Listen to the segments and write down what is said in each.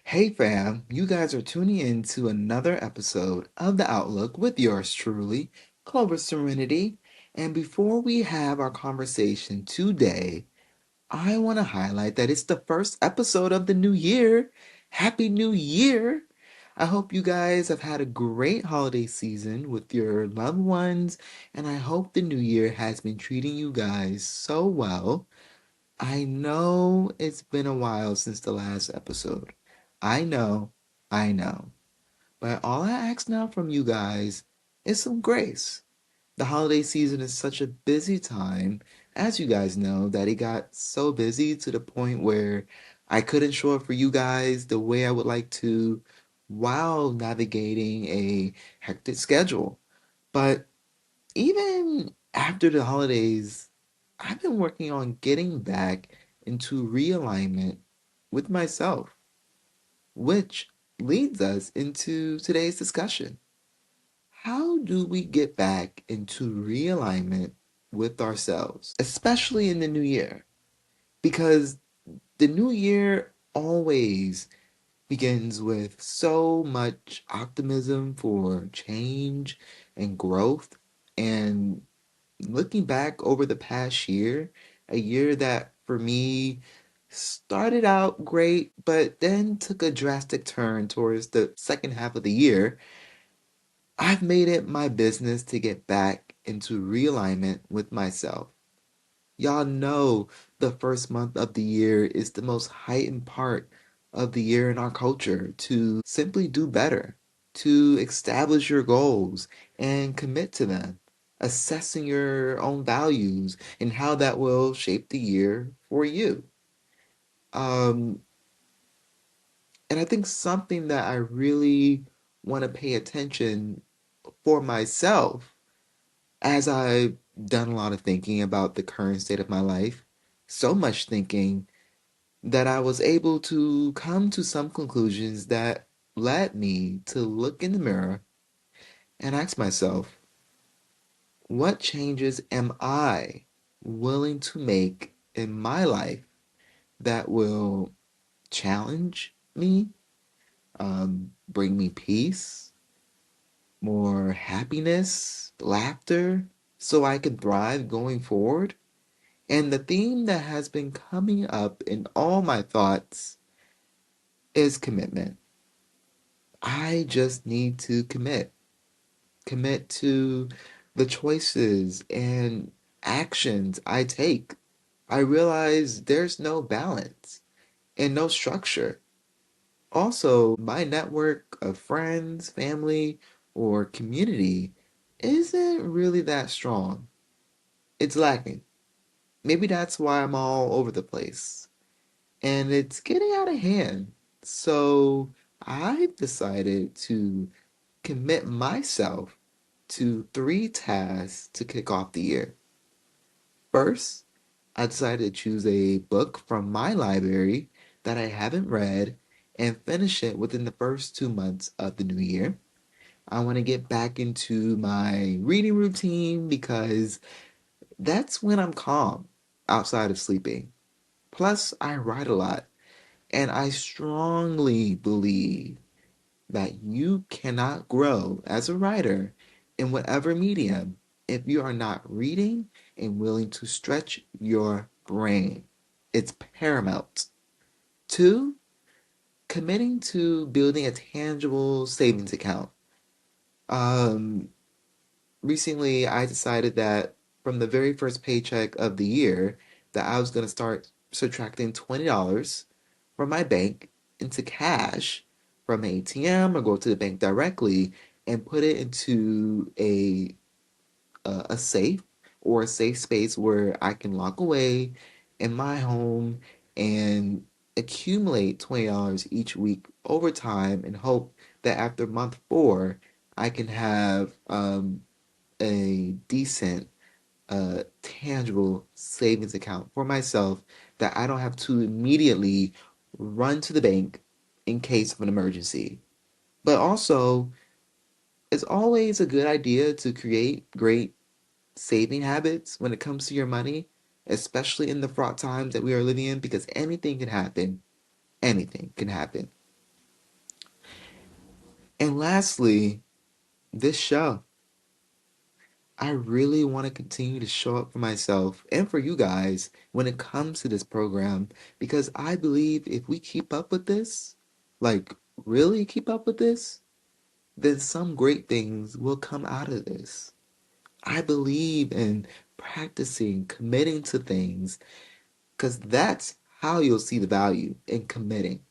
Hey fam, you guys are tuning in to another episode of The Outlook with yours truly, Clover Serenity. And before we have our conversation today, I want to highlight that it's the first episode of the new year. Happy New Year! I hope you guys have had a great holiday season with your loved ones, and I hope the new year has been treating you guys so well. I know it's been a while since the last episode. I know, I know. But all I ask now from you guys is some grace. The holiday season is such a busy time, as you guys know, that it got so busy to the point where I couldn't show up for you guys the way I would like to while navigating a hectic schedule. But even after the holidays, I've been working on getting back into realignment with myself, which leads us into today's discussion. How do we get back into realignment with ourselves, especially in the new year? Because the new year always begins with so much optimism for change and growth. And looking back over the past year, a year that for me started out great, but then took a drastic turn towards the second half of the year, I've made it my business to get back into realignment with myself. Y'all know the first month of the year is the most heightened part of the year in our culture to simply do better, to establish your goals and commit to them, assessing your own values and how that will shape the year for you. Um, and I think something that I really want to pay attention for myself as I've done a lot of thinking about the current state of my life, so much thinking that I was able to come to some conclusions that led me to look in the mirror and ask myself, what changes am I willing to make in my life that will challenge me, bring me peace, more happiness, laughter, so I can thrive going forward? And the theme that has been coming up in all my thoughts is commitment. I just need to commit to the choices and actions I take. I realize there's no balance and no structure. Also, my network of friends, family, or community isn't really that strong. It's lacking. Maybe that's why I'm all over the place. And it's getting out of hand. So I've decided to commit myself to three tasks to kick off the year. First, I decided to choose a book from my library that I haven't read and finish it within the first 2 months of the new year. I want to get back into my reading routine because that's when I'm calm outside of sleeping. Plus, I write a lot, and I strongly believe that you cannot grow as a writer in whatever medium if you are not reading and willing to stretch your brain. It's paramount. Two, committing to building a tangible savings account. Um, Recently, I decided that from the very first paycheck of the year, that I was going to start subtracting $20 from my bank into cash from an ATM or go to the bank directly and put it into a safe or a safe space where I can lock away in my home and accumulate $20 each week over time and hope that after month four, I can have a decent, tangible savings account for myself that I don't have to immediately run to the bank in case of an emergency. But also, it's always a good idea to create great saving habits when it comes to your money, especially in the fraught times that we are living in, because anything can happen. Anything can happen. And lastly, this show. I really want to continue to show up for myself and for you guys when it comes to this program because I believe if we keep up with this, like really keep up with this, then some great things will come out of this. I believe in practicing, committing to things because that's how you'll see the value in committing.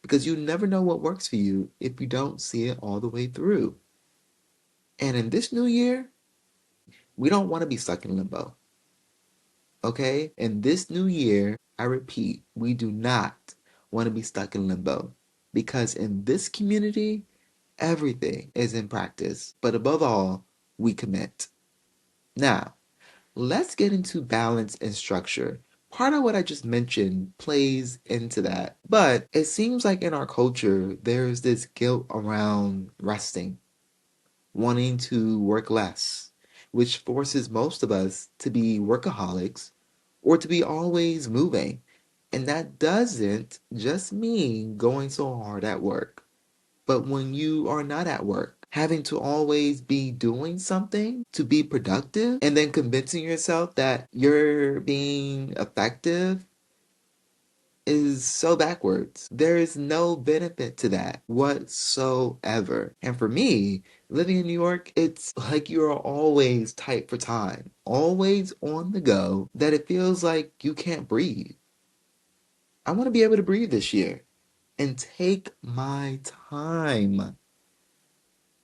Because you never know what works for you if you don't see it all the way through. And in this new year, we don't want to be stuck in limbo. Okay? In this new year, I repeat, we do not want to be stuck in limbo because in this community, everything is in practice. But above all, we commit. Now, let's get into balance and structure. Part of what I just mentioned plays into that. But it seems like in our culture, there's this guilt around resting, wanting to work less, which forces most of us to be workaholics or to be always moving. And that doesn't just mean going so hard at work. But when you are not at work, having to always be doing something to be productive and then convincing yourself that you're being effective is so backwards. There is no benefit to that whatsoever. And for me, living in New York, it's like you're always tight for time, always on the go, that it feels like you can't breathe. I want to be able to breathe this year and take my time.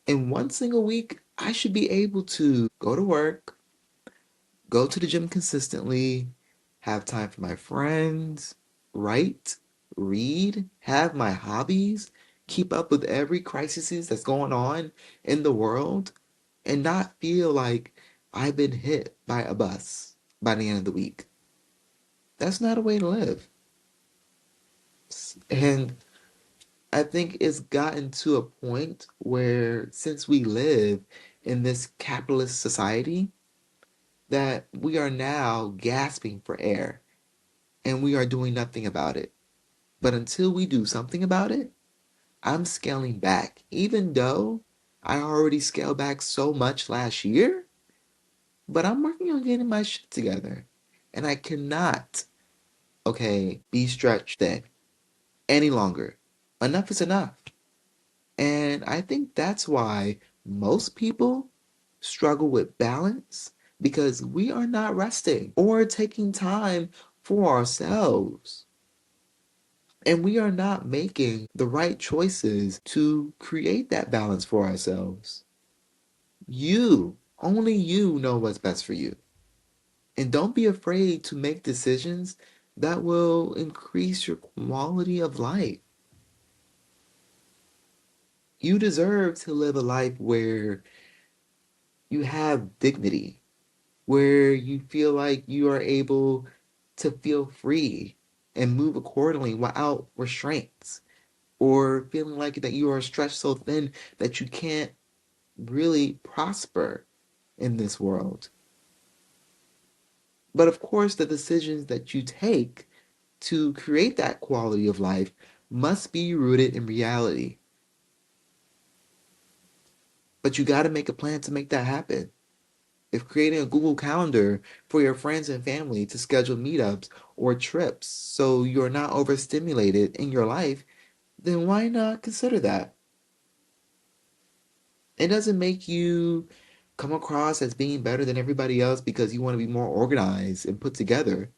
In one single week, I should be able to go to work, go to the gym consistently, have time for my friends, write, read, have my hobbies, keep up with every crisis that's going on in the world, and not feel like I've been hit by a bus by the end of the week. That's not a way to live. And I think it's gotten to a point where since we live in this capitalist society, that we are now gasping for air and we are doing nothing about it. But until we do something about it, I'm scaling back. Even though I already scaled back so much last year, but I'm working on getting my shit together. And I cannot, okay, be stretched thin any longer. Enough is enough. And I think that's why most people struggle with balance because we are not resting or taking time for ourselves. And we are not making the right choices to create that balance for ourselves. Only you know what's best for you. And don't be afraid to make decisions that will increase your quality of life. You deserve to live a life where you have dignity, where you feel like you are able to feel free and move accordingly without restraints or feeling like that you are stretched so thin that you can't really prosper in this world. But of course, the decisions that you take to create that quality of life must be rooted in reality. But you got to make a plan to make that happen. If creating a Google Calendar for your friends and family to schedule meetups or trips so you're not overstimulated in your life, then why not consider that? It doesn't make you come across as being better than everybody else because you want to be more organized and put together.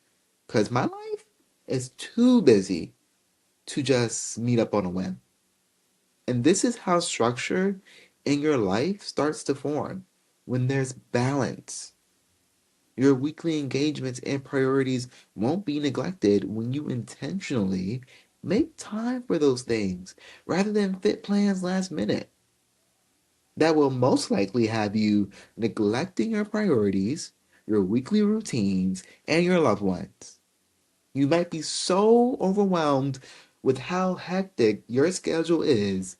Because my life is too busy to just meet up on a whim. And this is how structure in your life starts to form when there's balance. Your weekly engagements and priorities won't be neglected when you intentionally make time for those things rather than fit plans last minute. That will most likely have you neglecting your priorities, your weekly routines, and your loved ones. You might be so overwhelmed with how hectic your schedule is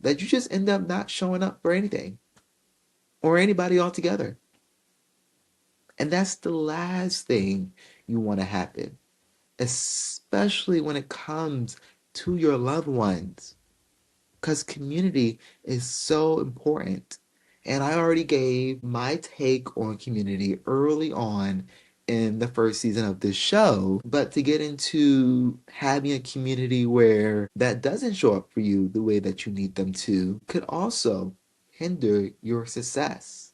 that you just end up not showing up for anything or anybody altogether. And that's the last thing you want to happen, especially when it comes to your loved ones. because community is so important. And I already gave my take on community early on in the first season of this show. But to get into having a community where that doesn't show up for you the way that you need them to could also hinder your success.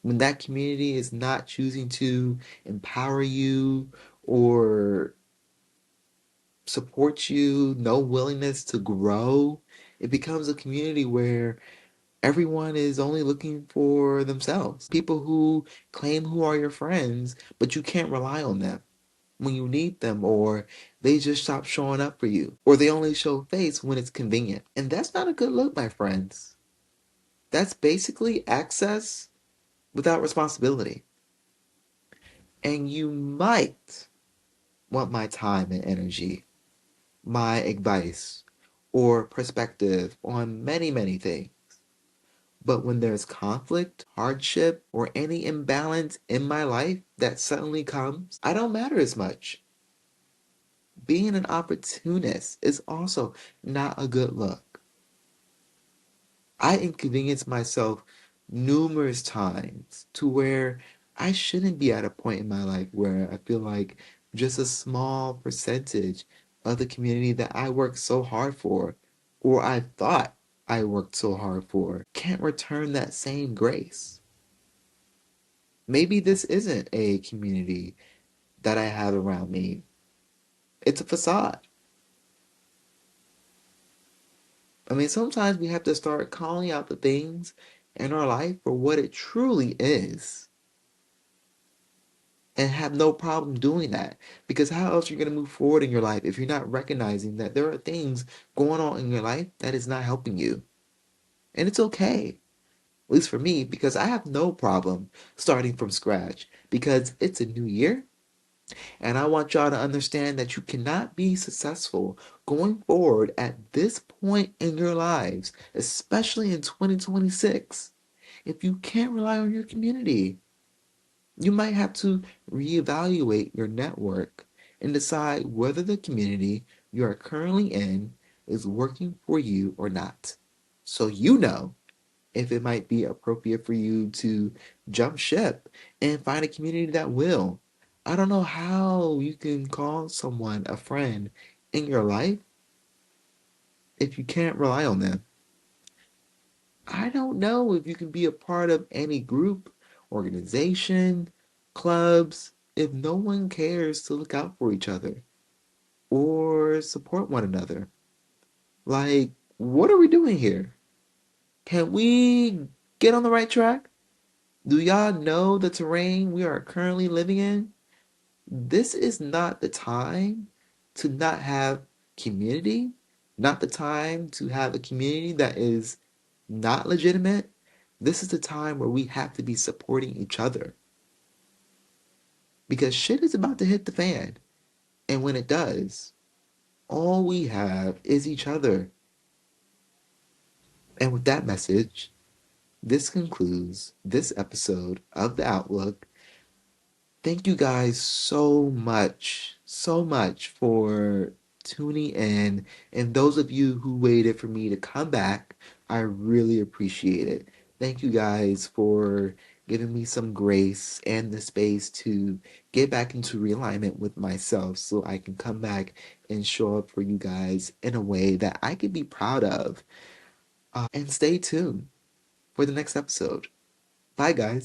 When that community is not choosing to empower you or support you, no willingness to grow, it becomes a community where everyone is only looking for themselves. People who claim who are your friends, but you can't rely on them when you need them, or they just stop showing up for you, or they only show face when it's convenient. And that's not a good look, my friends. That's basically access without responsibility. And you might want my time and energy, my advice, or perspective on many, many things. But when there's conflict, hardship, or any imbalance in my life that suddenly comes, I don't matter as much. Being an opportunist is also not a good look. I inconvenience myself numerous times to where I shouldn't be at a point in my life where I feel like just a small percentage of the community that I worked so hard for, or I thought I worked so hard for, can't return that same grace. Maybe this isn't a community that I have around me. It's a facade. I mean, sometimes we have to start calling out the things in our life for what it truly is and have no problem doing that. Because how else are you going to move forward in your life if you're not recognizing that there are things going on in your life that is not helping you? And it's okay, at least for me, because I have no problem starting from scratch because it's a new year. And I want y'all to understand that you cannot be successful going forward at this point in your lives, especially in 2026, if you can't rely on your community. You might have to reevaluate your network and decide whether the community you are currently in is working for you or not. So you know if it might be appropriate for you to jump ship and find a community that will. I don't know how you can call someone a friend in your life if you can't rely on them. I don't know if you can be a part of any group, organization, clubs, if no one cares to look out for each other or support one another. Like, what are we doing here? Can we get on the right track? Do y'all know the terrain we are currently living in? This is not the time to not have community, not the time to have a community that is not legitimate. This is the time where we have to be supporting each other because shit is about to hit the fan. And when it does, all we have is each other. And with that message, this concludes this episode of The Outlook. Thank you guys so much for tuning in. And those of you who waited for me to come back, I really appreciate it. Thank you guys for giving me some grace and the space to get back into realignment with myself so I can come back and show up for you guys in a way that I can be proud of. And stay tuned for the next episode. Bye, guys.